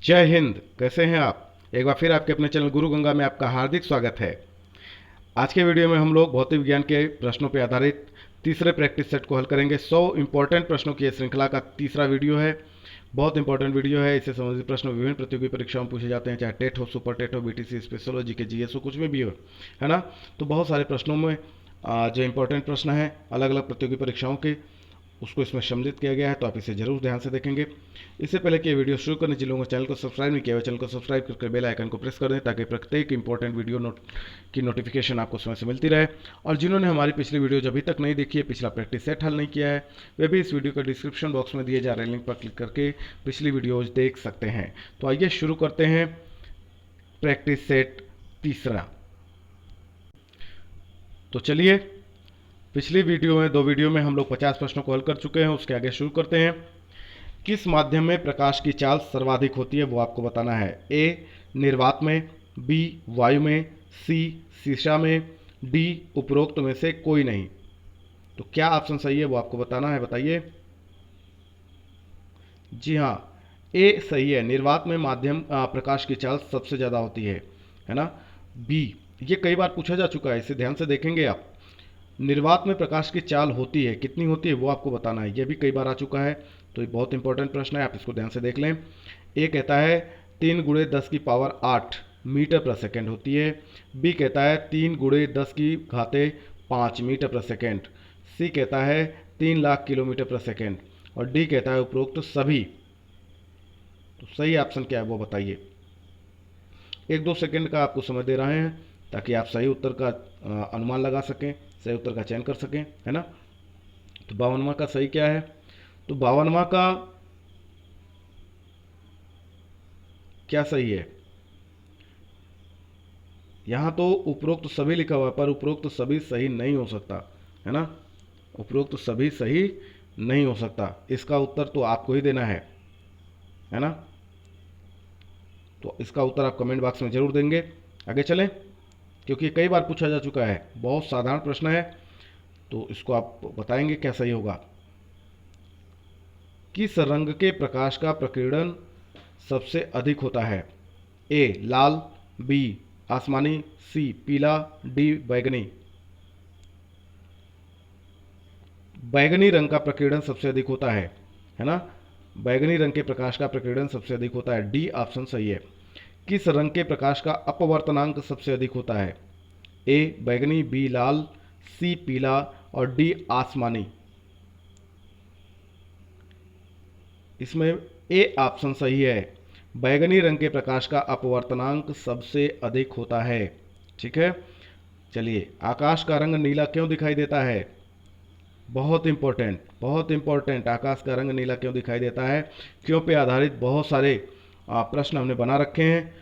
जय हिंद। कैसे हैं आप? एक बार फिर आपके अपने चैनल गुरु गंगा में आपका हार्दिक स्वागत है। आज के वीडियो में हम लोग भौतिक विज्ञान के प्रश्नों पर आधारित तीसरे प्रैक्टिस सेट को हल करेंगे। 100 इंपॉर्टेंट प्रश्नों की श्रृंखला का तीसरा वीडियो है। बहुत इंपॉर्टेंट वीडियो है। इससे संबंधित प्रश्न विभिन्न प्रतियोगी परीक्षाओं में पूछे जाते हैं, चाहे टेट हो, सुपर टेट हो, बीटीसी स्पेशल हो, जीके जीएस हो, कुछ में भी हो, है ना। तो बहुत सारे प्रश्नों में जो इंपॉर्टेंट प्रश्न है अलग अलग प्रतियोगी परीक्षाओं के, उसको इसमें सम्मिलित किया गया है, तो आप इसे जरूर ध्यान से देखेंगे। इससे पहले कि वीडियो शुरू करने जिन लोगों ने चैनल को सब्सक्राइब नहीं किया है, चैनल को सब्सक्राइब करके बेल आइकन को प्रेस कर दें, ताकि प्रत्येक इंपॉर्टेंट वीडियो की नोटिफिकेशन आपको समय से मिलती रहे। और जिन्होंने हमारी पिछली वीडियो अभी तक नहीं देखी है, पिछला प्रैक्टिस सेट हल नहीं किया है, वे भी इस वीडियो का डिस्क्रिप्शन बॉक्स में दिए जा रहे लिंक पर क्लिक करके पिछली वीडियोज देख सकते हैं। तो आइए शुरू करते हैं प्रैक्टिस सेट तीसरा। तो चलिए, पिछली वीडियो में, 2 वीडियो में हम लोग 50 प्रश्नों को हल कर चुके हैं। उसके आगे शुरू करते हैं। किस माध्यम में प्रकाश की चाल सर्वाधिक होती है, वो आपको बताना है। ए निर्वात में, बी वायु में, सी शीशा में, डी उपरोक्त में से कोई नहीं। तो क्या ऑप्शन सही है वो आपको बताना है, बताइए। जी हाँ, ए सही है। निर्वात में माध्यम प्रकाश की चाल सबसे ज़्यादा होती है ना। बी, ये कई बार पूछा जा चुका है, इसे ध्यान से देखेंगे आप। निर्वात में प्रकाश की चाल होती है, कितनी होती है वो आपको बताना है। यह भी कई बार आ चुका है, तो ये बहुत इंपॉर्टेंट प्रश्न है, आप इसको ध्यान से देख लें। ए कहता है 3 गुणे 10 की पावर 8 मीटर प्रति सेकेंड होती है। बी कहता है 3 गुणे 10 की घाते 5 मीटर प्रति सेकेंड। सी कहता है 3 लाख किलोमीटर प्रति सेकेंड। और डी कहता है उपरोक्त सभी। तो सही ऑप्शन क्या है वो बताइए। 1-2 सेकेंड का आपको समय दे रहे हैं, ताकि आप सही उत्तर का अनुमान लगा सकें, सही उत्तर का चयन कर सकें, है ना। तो 52वां का सही क्या है? तो 52वां का क्या सही है? यहां तो उपरोक्त सभी लिखा हुआ है, पर उपरोक्त सभी सही नहीं हो सकता, है ना। उपरोक्त सभी सही नहीं हो सकता, इसका उत्तर तो आपको ही देना है ना। तो इसका उत्तर आप कमेंट बॉक्स में जरूर देंगे। आगे चलें, क्योंकि कई बार पूछा जा चुका है, बहुत साधारण प्रश्न है, तो इसको आप बताएंगे क्या सही होगा। किस रंग के प्रकाश का प्रकीर्णन सबसे अधिक होता है? ए लाल, बी आसमानी, सी पीला, डी बैगनी। बैगनी रंग का प्रकीर्णन सबसे अधिक होता है ना। बैगनी रंग के प्रकाश का प्रकीर्णन सबसे अधिक होता है, डी ऑप्शन सही है। किस रंग के प्रकाश का अपवर्तनांक सबसे अधिक होता है? ए बैगनी, बी लाल, सी पीला और डी आसमानी। इसमें ए ऑप्शन सही है। बैगनी रंग के प्रकाश का अपवर्तनांक सबसे अधिक होता है। ठीक है, चलिए। आकाश का रंग नीला क्यों दिखाई देता है? बहुत इंपॉर्टेंट, बहुत इंपॉर्टेंट। आकाश का रंग नीला क्यों दिखाई देता है, क्यों पे आधारित बहुत सारे प्रश्न हमने बना रखे हैं,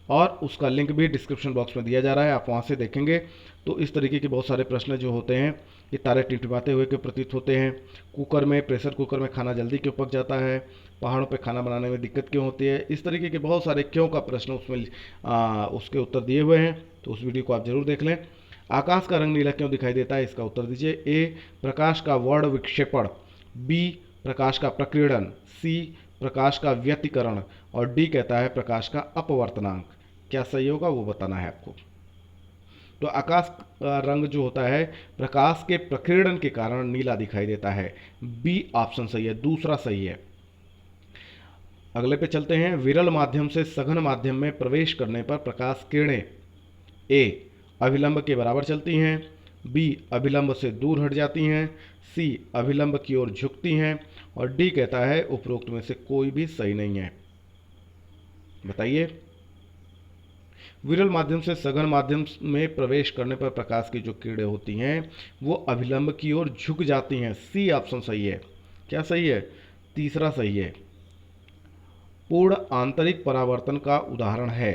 और उसका लिंक भी डिस्क्रिप्शन बॉक्स में दिया जा रहा है, आप वहाँ से देखेंगे। तो इस तरीके के बहुत सारे प्रश्न जो होते हैं, ये तारे टिमटिमाते हुए क्यों प्रतीत होते हैं, कुकर में, प्रेशर कुकर में खाना जल्दी क्यों पक जाता है, पहाड़ों पे खाना बनाने में दिक्कत क्यों होती है, इस तरीके के बहुत सारे क्यों का प्रश्न उसमें उसके उत्तर दिए हुए हैं। तो उस वीडियो को आप जरूर देख लें। आकाश का रंग नीला क्यों दिखाई देता है, इसका उत्तर दीजिए। ए प्रकाश का वर्ण विक्षेपण, बी प्रकाश का प्रकीर्णन, सी प्रकाश का व्यतिकरण और डी कहता है प्रकाश का अपवर्तनांक। क्या सही होगा वो बताना है आपको। तो आकाश का रंग जो होता है, प्रकाश के प्रकीर्णन के कारण नीला दिखाई देता है, बी ऑप्शन सही है, दूसरा सही है। अगले पे चलते हैं। विरल माध्यम से सघन माध्यम में प्रवेश करने पर प्रकाश किरणें ए अभिलंब के बराबर चलती हैं, बी अभिलंब से दूर हट जाती हैं, सी अभिलंब की ओर झुकती हैं और डी कहता है उपरोक्त में से कोई भी सही नहीं है। बताइए। विरल माध्यम से सघन माध्यम में प्रवेश करने पर प्रकाश की जो किरणें होती हैं वो अभिलंब की ओर झुक जाती हैं, सी ऑप्शन सही है। क्या सही है? तीसरा सही है। पूर्ण आंतरिक परावर्तन का उदाहरण है,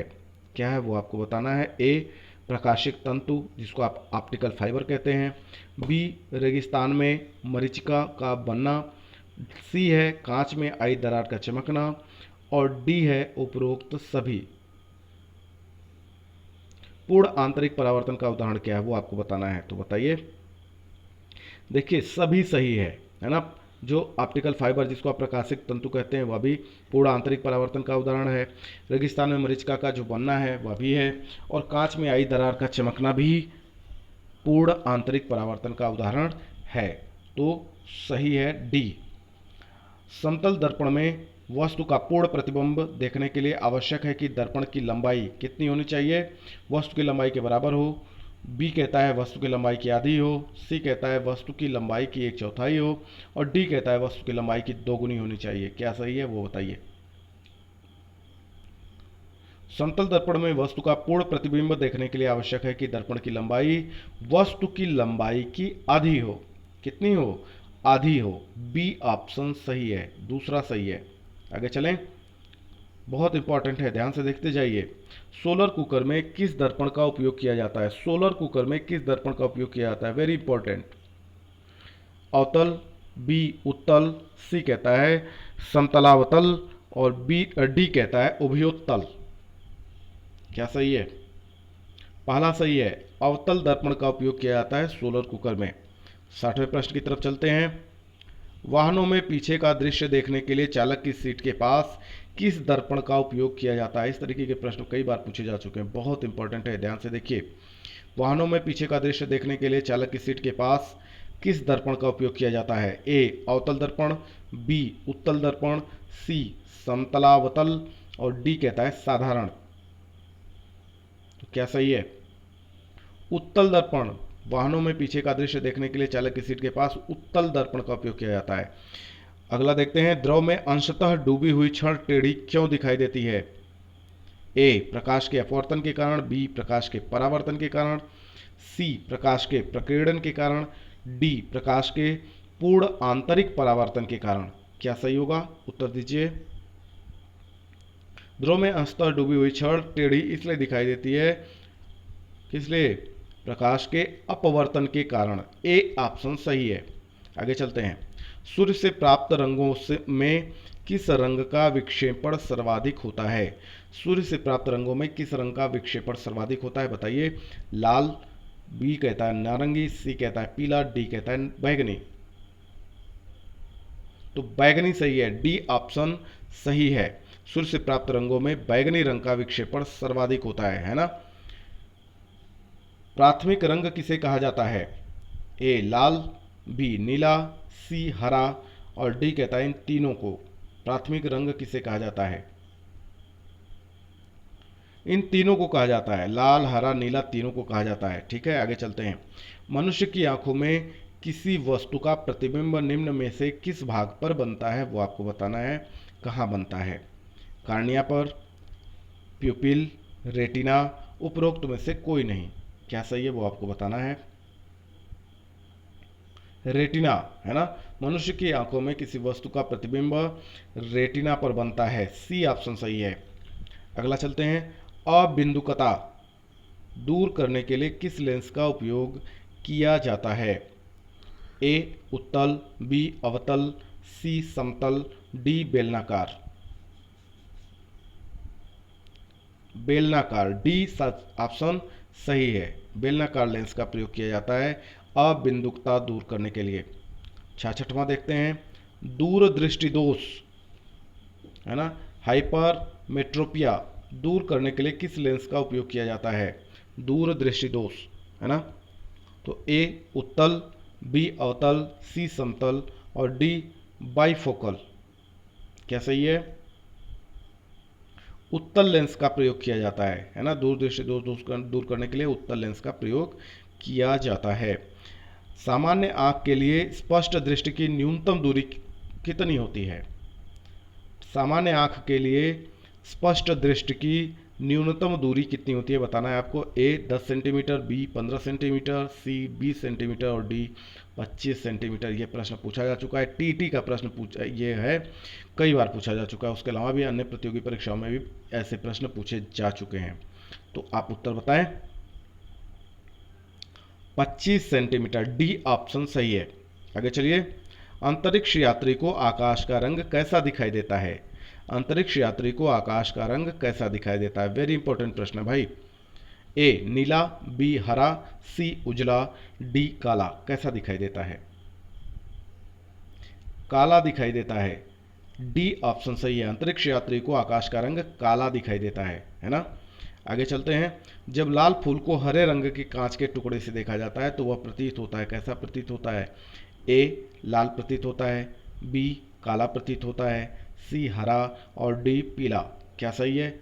क्या है वो आपको बताना है। ए प्रकाशिक तंतु, जिसको आप ऑप्टिकल फाइबर कहते हैं, बी रेगिस्तान में मरीचिका का बनना, सी है कांच में आई दरार का चमकना और डी है उपरोक्त सभी। पूर्ण आंतरिक परावर्तन का उदाहरण क्या है वो आपको बताना है, तो बताइए। देखिए, सभी सही है ना। जो ऑप्टिकल फाइबर जिसको आप प्रकाशिक तंतु कहते हैं वह भी पूर्ण आंतरिक परावर्तन का उदाहरण है। रेगिस्तान में मरीचिका का जो बनना है वह भी है। और कांच में आई दरार का चमकना भी पूर्ण आंतरिक परावर्तन का उदाहरण है। तो सही है डी। समतल दर्पण में वस्तु का पूर्ण प्रतिबिंब देखने के लिए आवश्यक है कि दर्पण की लंबाई कितनी होनी चाहिए? वस्तु की लंबाई के बराबर हो। बी कहता है वस्तु की लंबाई की आधी हो। सी कहता है वस्तु की लंबाई की 1/4 हो। और डी कहता है वस्तु की लंबाई की 2 गुनी होनी चाहिए। क्या सही है वो बताइए। समतल दर्पण में वस्तु का पूर्ण प्रतिबिंब देखने के लिए आवश्यक है कि दर्पण की लंबाई वस्तु की लंबाई की आधी हो। कितनी हो? आधी हो। बी ऑप्शन सही है, दूसरा सही है। आगे चलें, बहुत इंपॉर्टेंट है, ध्यान से देखते जाइए। सोलर कुकर में किस दर्पण का उपयोग किया जाता है? सोलर कुकर में किस दर्पण का उपयोग किया जाता है? Very important. अवतल, बी उत्तल, सी कहता है समतलावतल और डी कहता है उभयोत्तल। क्या सही है? पहला सही है, अवतल दर्पण का उपयोग किया जाता है सोलर कुकर में। 60वें प्रश्न की तरफ चलते हैं। वाहनों में पीछे का दृश्य देखने के लिए चालक की सीट के पास किस दर्पण का उपयोग किया जाता है? इस तरीके के प्रश्न कई बार पूछे जा चुके हैं, बहुत इंपॉर्टेंट है, ध्यान से देखिए। वाहनों में पीछे का दृश्य देखने के लिए चालक की सीट के पास किस दर्पण का उपयोग किया जाता है? ए अवतल दर्पण, बी उत्तल दर्पण, सी समतलावतल और डी कहता है साधारण। तो क्या सही है? उत्तल दर्पण, वाहनों में पीछे का दृश्य देखने के लिए चालक की सीट के पास उत्तल दर्पण का उपयोग किया जाता है। अगला देखते हैं, द्रव में अंशतः डूबी हुई छड़ टेढ़ी क्यों दिखाई देती है? ए प्रकाश के अपवर्तन के कारण, बी प्रकाश के परावर्तन के कारण, सी प्रकाश के प्रकीर्णन के कारण, डी प्रकाश के पूर्ण आंतरिक परावर्तन के कारण। क्या सही होगा? उत्तर दीजिए। ध्रुव में अंशतः डूबी हुई छड़ टेढ़ी इसलिए दिखाई देती है, किसलिए? प्रकाश के अपवर्तन के कारण। ए ऑप्शन सही है। आगे चलते हैं। सूर्य से प्राप्त रंगों में किस रंग का विक्षेपण सर्वाधिक होता है? सूर्य से प्राप्त रंगों में किस रंग का विक्षेपण सर्वाधिक होता है बताइए। लाल, बी कहता है नारंगी, सी कहता है पीला, डी कहता है बैगनी। तो बैगनी सही है, डी ऑप्शन सही है। सूर्य से प्राप्त रंगों में बैगनी रंग का विक्षेपण सर्वाधिक होता है ना। प्राथमिक रंग किसे कहा जाता है? ए लाल, बी नीला, सी हरा और डी कहता है इन तीनों को। प्राथमिक रंग किसे कहा जाता है? इन तीनों को कहा जाता है, लाल हरा नीला तीनों को कहा जाता है। ठीक है, आगे चलते हैं। मनुष्य की आंखों में किसी वस्तु का प्रतिबिंब निम्न में से किस भाग पर बनता है? वो आपको बताना है। कहाँ बनता है? कार्निया पर, प्यूपिल, रेटिना, उपरोक्त में से कोई नहीं। क्या सही है वो आपको बताना है। रेटिना है ना, मनुष्य की आंखों में किसी वस्तु का प्रतिबिंब रेटिना पर बनता है। सी ऑप्शन सही है। अगला चलते हैं। अबिंदुकता दूर करने के लिए किस लेंस का उपयोग किया जाता है? ए उत्तल, बी अवतल, सी समतल, डी बेलनाकार। बेलनाकार, डी ऑप्शन सही है। बेलनाकार लेंस का प्रयोग किया जाता है अबिंदुकता दूर करने के लिए। 66वां देखते हैं। दूरदृष्टि दोष है ना, हाइपरमेट्रोपिया दूर करने के लिए किस लेंस का उपयोग किया जाता है? दूरदृष्टि दोष है ना। तो ए उत्तल, बी अवतल, सी समतल और डी बाइफोकल। क्या सही है? उत्तल लेंस का प्रयोग किया जाता है ना, दूरदृष्टि दोष दूर करने के लिए उत्तल लेंस का प्रयोग किया जाता है। सामान्य आंख के लिए स्पष्ट दृष्टि की न्यूनतम दूरी कितनी होती है? सामान्य आंख के लिए स्पष्ट दृष्टि की न्यूनतम दूरी कितनी होती है बताना है आपको। ए 10 सेंटीमीटर, बी 15 सेंटीमीटर, सी 20 सेंटीमीटर और डी 25 सेंटीमीटर। ये प्रश्न पूछा जा चुका है, टीटी का प्रश्न पूछा ये है, कई बार पूछा जा चुका है। उसके अलावा भी अन्य प्रतियोगी परीक्षाओं में भी ऐसे प्रश्न पूछे जा चुके हैं। तो आप उत्तर बताएं। 25 सेंटीमीटर, डी ऑप्शन सही है। आगे चलिए। अंतरिक्ष यात्री को आकाश का रंग कैसा दिखाई देता है? अंतरिक्ष यात्री को आकाश का रंग कैसा दिखाई देता है? वेरी इंपॉर्टेंट प्रश्न है भाई। ए नीला, बी हरा, सी उजला, डी काला। कैसा दिखाई देता है? काला दिखाई देता है। डी ऑप्शन सही है, अंतरिक्ष यात्री को आकाश का रंग काला दिखाई देता है ना। आगे चलते हैं। जब लाल फूल को हरे रंग के कांच के टुकड़े से देखा जाता है तो वह प्रतीत होता है, कैसा प्रतीत होता है? ए लाल प्रतीत होता है, बी काला प्रतीत होता है, सी हरा और डी पीला। क्या सही है?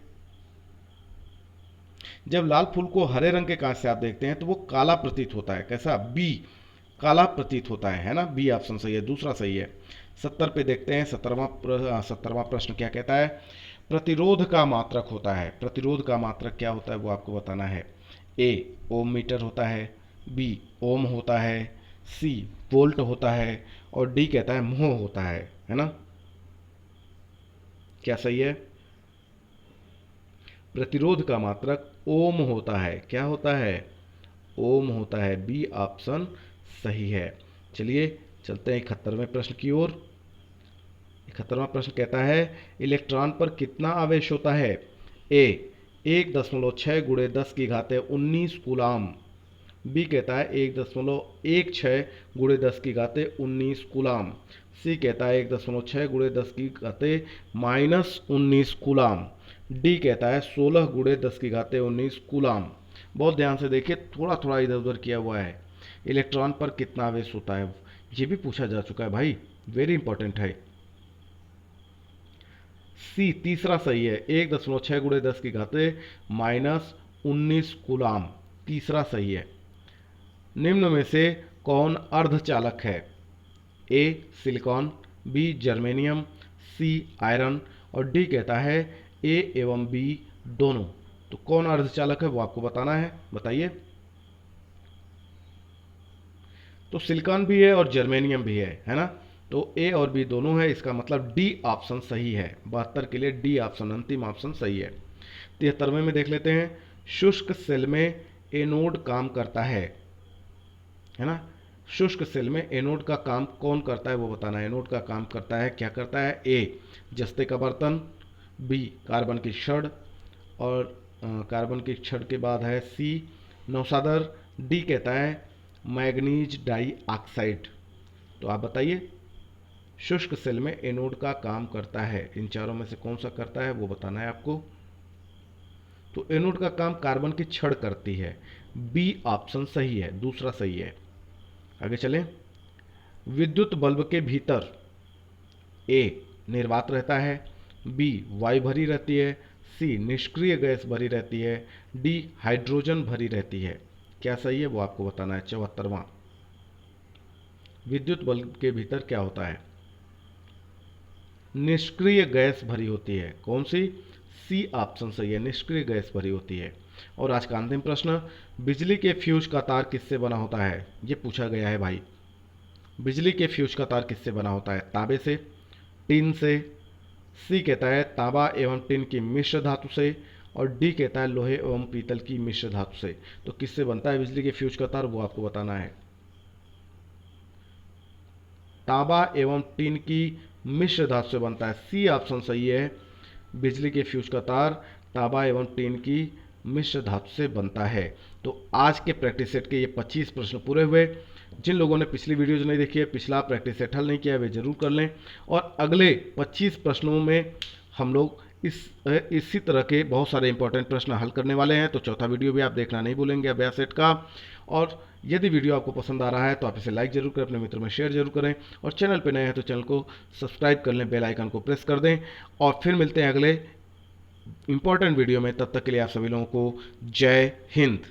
जब लाल फूल को हरे रंग के कांच से आप देखते हैं तो वो काला प्रतीत होता है, कैसा? बी काला प्रतीत होता है ना। बी ऑप्शन सही है, दूसरा सही है। 70 पे देखते हैं, 17वां प्रश्न क्या कहता है? प्रतिरोध का मात्रक होता है। प्रतिरोध का मात्रक क्या होता है वो आपको बताना है। ए ओम मीटर होता है, बी ओम होता है, सी वोल्ट होता है और डी कहता है म्हो होता है ना। क्या सही है? प्रतिरोध का मात्रक ओम होता है। क्या होता है? ओम होता है। बी ऑप्शन सही है। चलिए चलते हैं 71वें प्रश्न की ओर। 71वां प्रश्न कहता है इलेक्ट्रॉन पर कितना आवेश होता है? ए 1.6 गुणे 10 की घाते 19 कूलाम, बी कहता है 1.16 गुणे 10 की घाते 19 कूलाम, सी कहता है 1.6 गुणे 10 की घाते -19 कूलाम, डी कहता है 16 गुणे 10 की घाते 19 कूलाम। बहुत ध्यान से देखिए, थोड़ा थोड़ा इधर उधर किया हुआ है। इलेक्ट्रॉन पर कितना आवेश होता है ये भी पूछा जा चुका है भाई, वेरी इंपॉर्टेंट है। सी तीसरा सही है, 1.6 गुणे 10 की घाते -19 कूलाम, तीसरा सही है। निम्न में से कौन अर्धचालक है? A silicon, B germanium, C iron और डी कहता है ए एवं बी दोनों। तो कौन अर्धचालक है वो आपको बताना है, बताइए। तो सिलिकॉन भी है और जर्मेनियम भी है ना। तो ए और बी दोनों है, इसका मतलब डी ऑप्शन सही है। 72 के लिए डी ऑप्शन अंतिम ऑप्शन सही है। 73वें में देख लेते हैं। शुष्क सेल में एनोड काम करता है ना। शुष्क सेल में एनोड का काम कौन करता है वो बताना है। एनोड का काम करता है, क्या करता है? ए जस्ते का बर्तन, बी कार्बन की छड़ और कार्बन की छड़ के बाद है सी नौसादर, डी कहता है मैग्नीज डाई ऑक्साइड। तो आप बताइए, शुष्क सेल में एनोड का काम करता है, इन चारों में से कौन सा करता है वो बताना है आपको। तो एनोड का काम कार्बन की छड़ करती है, बी ऑप्शन सही है, दूसरा सही है। आगे चलें। विद्युत बल्ब के भीतर ए निर्वात रहता है, बी वायु भरी रहती है, सी निष्क्रिय गैस भरी रहती है, डी हाइड्रोजन भरी रहती है। क्या सही है वो आपको बताना है। 74वां, विद्युत बल्ब के भीतर क्या होता है? निष्क्रिय गैस भरी होती है। कौन सी? सी ऑप्शन सही है, निष्क्रिय गैस भरी होती है। और आज का अंतिम प्रश्न, बिजली के फ्यूज का तार किससे बना होता है? ये पूछा गया है भाई। बिजली के फ्यूज का तार किससे बना होता है? तांबे से, टिन से, सी कहता है तांबा एवं टिन की मिश्र धातु से और डी कहता है लोहे एवं पीतल की मिश्र धातु से। तो किससे बनता है बिजली के फ्यूज का तार वो आपको बताना है। तांबा एवं टिन की मिश्र धातु से बनता है, सी ऑप्शन सही है। बिजली के फ्यूज का तार तांबा एवं टिन की मिश्र धातु से बनता है। तो आज के प्रैक्टिस सेट के ये 25 प्रश्न पूरे हुए। जिन लोगों ने पिछली वीडियोज नहीं देखी है, पिछला प्रैक्टिस सेट हल नहीं किया है, वे जरूर कर लें। और अगले 25 प्रश्नों में हम लोग इसी तरह के बहुत सारे इंपॉर्टेंट प्रश्न हल करने वाले हैं। तो चौथा वीडियो भी आप देखना नहीं भूलेंगे अभ्यास सेट का। और यदि वीडियो आपको पसंद आ रहा है तो आप इसे लाइक जरूर करें, अपने मित्रों में शेयर जरूर करें और चैनल पर नए हैं तो चैनल को सब्सक्राइब कर लें, बेल आइकन को प्रेस कर दें। और फिर मिलते हैं अगले इंपॉर्टेंट वीडियो में, तब तक के लिए आप सभी लोगों को जय हिंद।